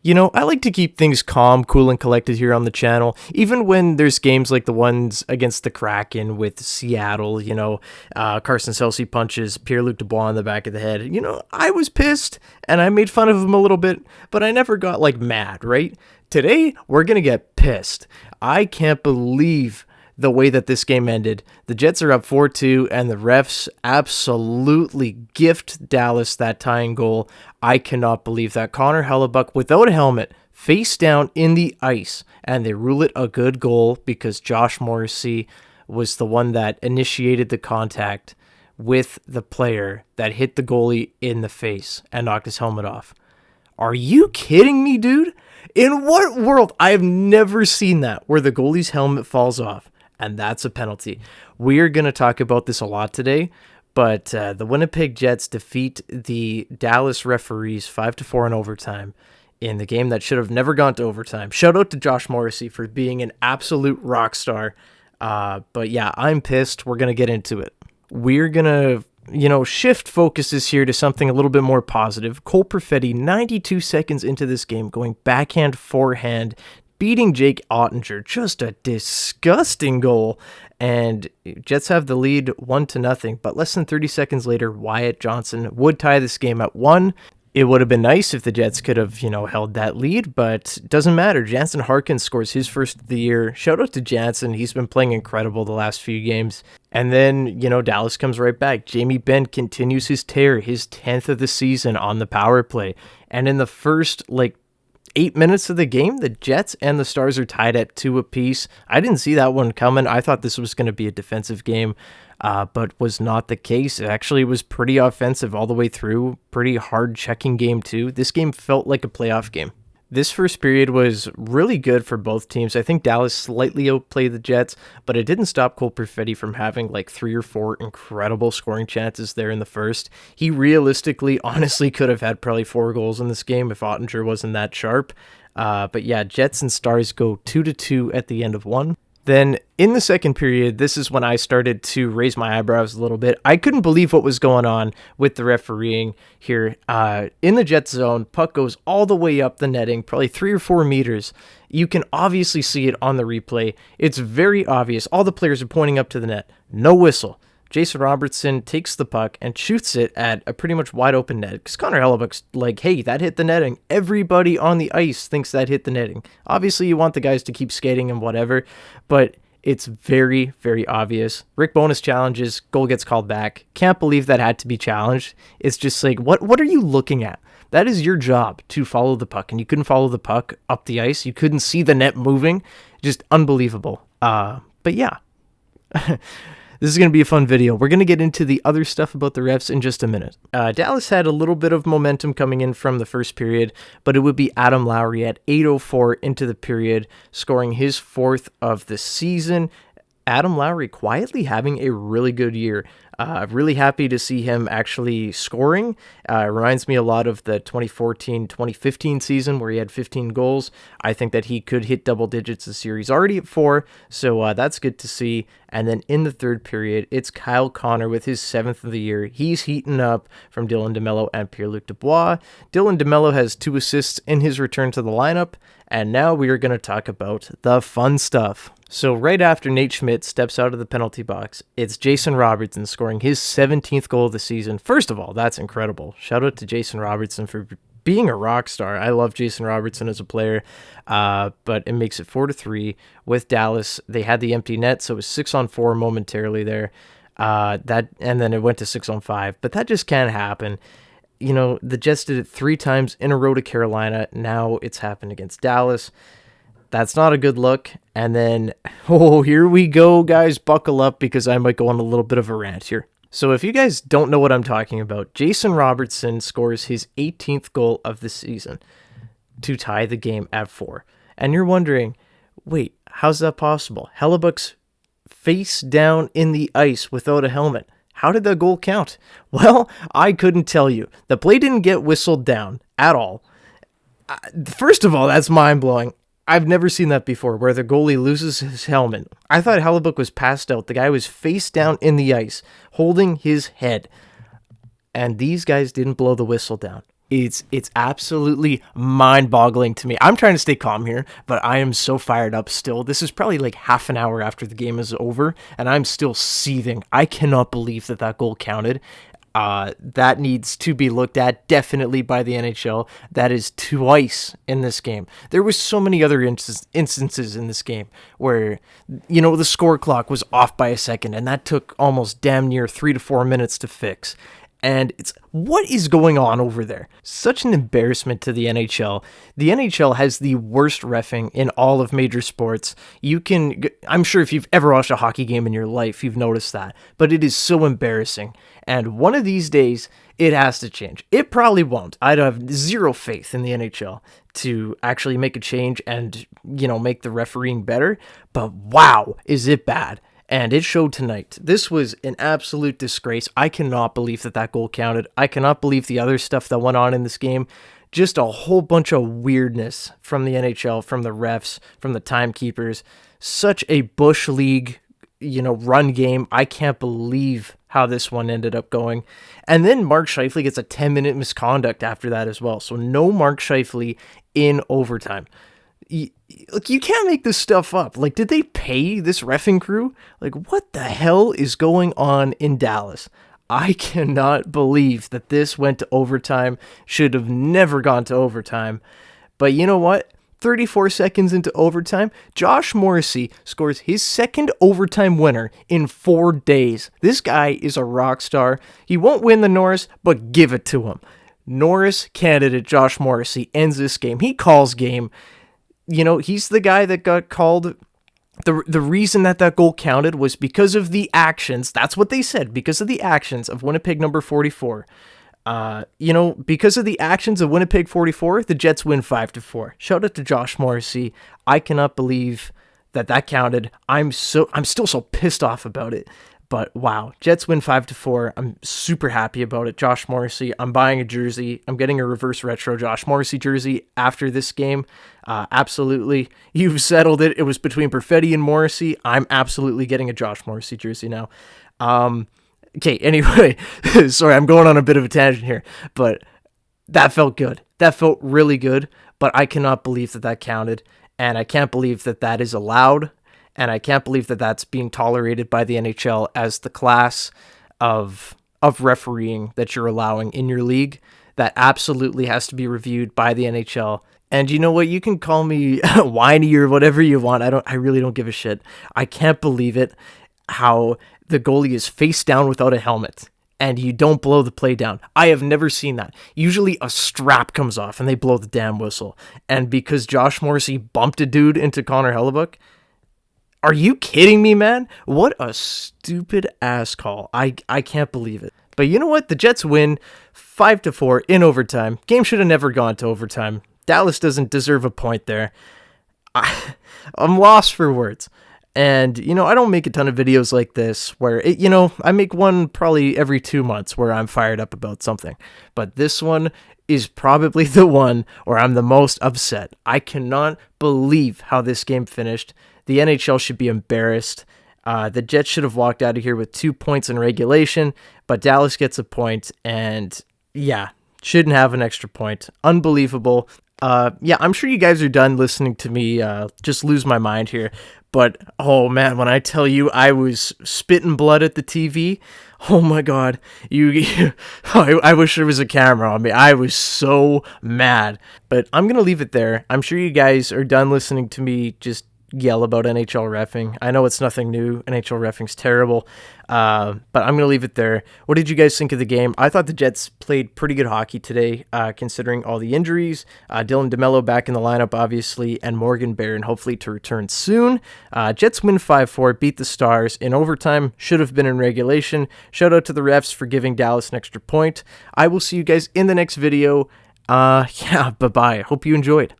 I like to keep things calm, cool, and collected here on the channel, even when there's games like the ones against the Kraken with Seattle, Carson Celsi punches Pierre-Luc Dubois in the back of the head. I was pissed, and I made fun of him a little bit, but I never got, mad, right? Today, we're going to get pissed. I can't believe the way that this game ended. The Jets are up 4-2, and the refs absolutely gift Dallas that tying goal. I cannot believe that. Connor Hellebuck, without a helmet, face down in the ice, and they rule it a good goal because Josh Morrissey was the one that initiated the contact with the player that hit the goalie in the face and knocked his helmet off. Are you kidding me, dude? In what world? I have never seen that, where the goalie's helmet falls off. And that's a penalty. We're going to talk about this a lot today, but the Winnipeg Jets defeat the Dallas referees 5-4 in overtime in the game that should have never gone to overtime. Shout out to Josh Morrissey for being an absolute rock star. But yeah, I'm pissed. We're going to get into it. We're going to shift focuses here to something a little bit more positive. Cole Perfetti, 92 seconds into this game, going backhand, forehand, beating Jake Ottinger. Just a disgusting goal. And Jets have the lead 1-0. But less than 30 seconds later, Wyatt Johnson would tie this game at 1. It would have been nice if the Jets could have, held that lead, but it doesn't matter. Jansen Harkins scores his first of the year. Shout out to Jansen. He's been playing incredible the last few games. And then, Dallas comes right back. Jamie Benn continues his tear, his 10th of the season on the power play. And in the first, 8 minutes of the game, the Jets and the Stars are tied at 2 apiece. I didn't see that one coming. I thought this was going to be a defensive game, but was not the case. It actually was pretty offensive all the way through. Pretty hard checking game too. This game felt like a playoff game. This first period was really good for both teams. I think Dallas slightly outplayed the Jets, but it didn't stop Cole Perfetti from having 3 or 4 incredible scoring chances there in the first. He realistically, honestly, could have had probably 4 goals in this game if Ottinger wasn't that sharp. But yeah, Jets and Stars go 2-2 at the end of one. Then in the second period, this is when I started to raise my eyebrows a little bit. I couldn't believe what was going on with the refereeing here. In the Jets zone, puck goes all the way up the netting, probably 3 or 4 meters. You can obviously see it on the replay. It's very obvious. All the players are pointing up to the net. No whistle. Jason Robertson takes the puck and shoots it at a pretty much wide open net. Because Connor Hellebuck's like, hey, that hit the netting. Everybody on the ice thinks that hit the netting. Obviously, you want the guys to keep skating and whatever, but it's very, very obvious. Rick Bowness challenges, goal gets called back. Can't believe that had to be challenged. It's just what are you looking at? That is your job, to follow the puck, and you couldn't follow the puck up the ice. You couldn't see the net moving. Just unbelievable. But yeah. This is going to be a fun video. We're going to get into the other stuff about the refs in just a minute. Dallas had a little bit of momentum coming in from the first period, but it would be Adam Lowry at 8:04 into the period, scoring his 4th of the season. Adam Lowry quietly having a really good year. Really happy to see him actually scoring. Reminds me a lot of the 2014-2015 season where he had 15 goals. I think that he could hit double digits this year. He's already at 4, so that's good to see. And then in the third period, it's Kyle Connor with his 7th of the year. He's heating up from Dylan DeMello and Pierre-Luc Dubois. Dylan DeMello has 2 assists in his return to the lineup. And now we are going to talk about the fun stuff. So right after Nate Schmidt steps out of the penalty box, it's Jason Robertson scoring his 17th goal of the season. First of all, that's incredible. Shout out to Jason Robertson for being a rock star. I love Jason Robertson as a player, but it makes it 4-3 with Dallas. They had the empty net, so it was 6-on-4 momentarily there. And then it went to 6-on-5, but that just can't happen. The Jets did it 3 times in a row to Carolina. Now it's happened against Dallas. That's not a good look. And then, here we go, guys. Buckle up because I might go on a little bit of a rant here. So if you guys don't know what I'm talking about, Jason Robertson scores his 18th goal of the season to tie the game at 4. And you're wondering, wait, how's that possible? Hellebuck's face down in the ice without a helmet. How did the goal count? Well, I couldn't tell you. The play didn't get whistled down at all. First of all, that's mind-blowing. I've never seen that before, where the goalie loses his helmet. I thought Hellebuck was passed out. The guy was face down in the ice, holding his head. And these guys didn't blow the whistle down. It's absolutely mind-boggling to me. I'm trying to stay calm here, but I am so fired up still. This is probably like half an hour after the game is over, and I'm still seething. I cannot believe that that goal counted. That needs to be looked at definitely by the NHL. That is twice in this game. There was so many other instances in this game where, the score clock was off by a second, and that took almost damn near 3 to 4 minutes to fix. And it's, what is going on over there? Such an embarrassment to the NHL. The NHL has the worst reffing in all of major sports. I'm sure if you've ever watched a hockey game in your life, you've noticed that. But it is so embarrassing. And one of these days, it has to change. It probably won't. I have zero faith in the NHL to actually make a change and, make the refereeing better. But wow, is it bad. And it showed tonight. This was an absolute disgrace. I cannot believe that that goal counted. I cannot believe the other stuff that went on in this game. Just a whole bunch of weirdness from the NHL, from the refs, from the timekeepers. Such a Bush League, run game. I can't believe how this one ended up going. And then Mark Scheifele gets a 10-minute misconduct after that as well. So no Mark Scheifele in overtime. You can't make this stuff up. Like, did they pay this reffing crew? Like, what the hell is going on in Dallas? I cannot believe that this went to overtime. Should have never gone to overtime. But you know what? 34 seconds into overtime, Josh Morrissey scores his second overtime winner in 4 days. This guy is a rock star. He won't win the Norris, but give it to him. Norris candidate Josh Morrissey ends this game. He calls game. He's the guy that got called. The reason that goal counted was because of the actions. That's what they said. Because of the actions of Winnipeg number 44. Because of the actions of Winnipeg 44, the Jets win 5-4. Shout out to Josh Morrissey. I cannot believe that counted. I'm still so pissed off about it. But wow, Jets win 5-4. I'm super happy about it. Josh Morrissey, I'm buying a jersey. I'm getting a reverse retro Josh Morrissey jersey after this game. Absolutely. You've settled it. It was between Perfetti and Morrissey. I'm absolutely getting a Josh Morrissey jersey now. Okay, anyway, sorry, I'm going on a bit of a tangent here, but that felt good. That felt really good, but I cannot believe that counted, and I can't believe that is allowed. And I can't believe that that's being tolerated by the NHL as the class of refereeing that you're allowing in your league. That absolutely has to be reviewed by the NHL. And you know what? You can call me whiny or whatever you want. I really don't give a shit. I can't believe it how the goalie is face down without a helmet and you don't blow the play down. I have never seen that. Usually a strap comes off and they blow the damn whistle. And because Josh Morrissey bumped a dude into Connor Hellebuck, are you kidding me, man? What a stupid ass call. I can't believe it. But you know what? The Jets win 5-4 in overtime. Game should have never gone to overtime. Dallas doesn't deserve a point there. I'm lost for words. And, I don't make a ton of videos like this where, I make one probably every 2 months where I'm fired up about something. But this one is probably the one where I'm the most upset. I cannot believe how this game finished. The NHL should be embarrassed. The Jets should have walked out of here with 2 points in regulation, but Dallas gets a point, and yeah, shouldn't have an extra point. Unbelievable. I'm sure you guys are done listening to me just lose my mind here, but oh man, when I tell you I was spitting blood at the TV, oh my god, I wish there was a camera on me. I was so mad, but I'm gonna leave it there. I'm sure you guys are done listening to me just yell about NHL reffing. I know it's nothing new. NHL reffing's terrible. But I'm going to leave it there. What did you guys think of the game? I thought the Jets played pretty good hockey today, considering all the injuries. Dylan DeMello back in the lineup, obviously, and Morgan Barron hopefully to return soon. Jets win 5-4, beat the Stars in overtime. Should have been in regulation. Shout out to the refs for giving Dallas an extra point. I will see you guys in the next video. Bye-bye. Hope you enjoyed.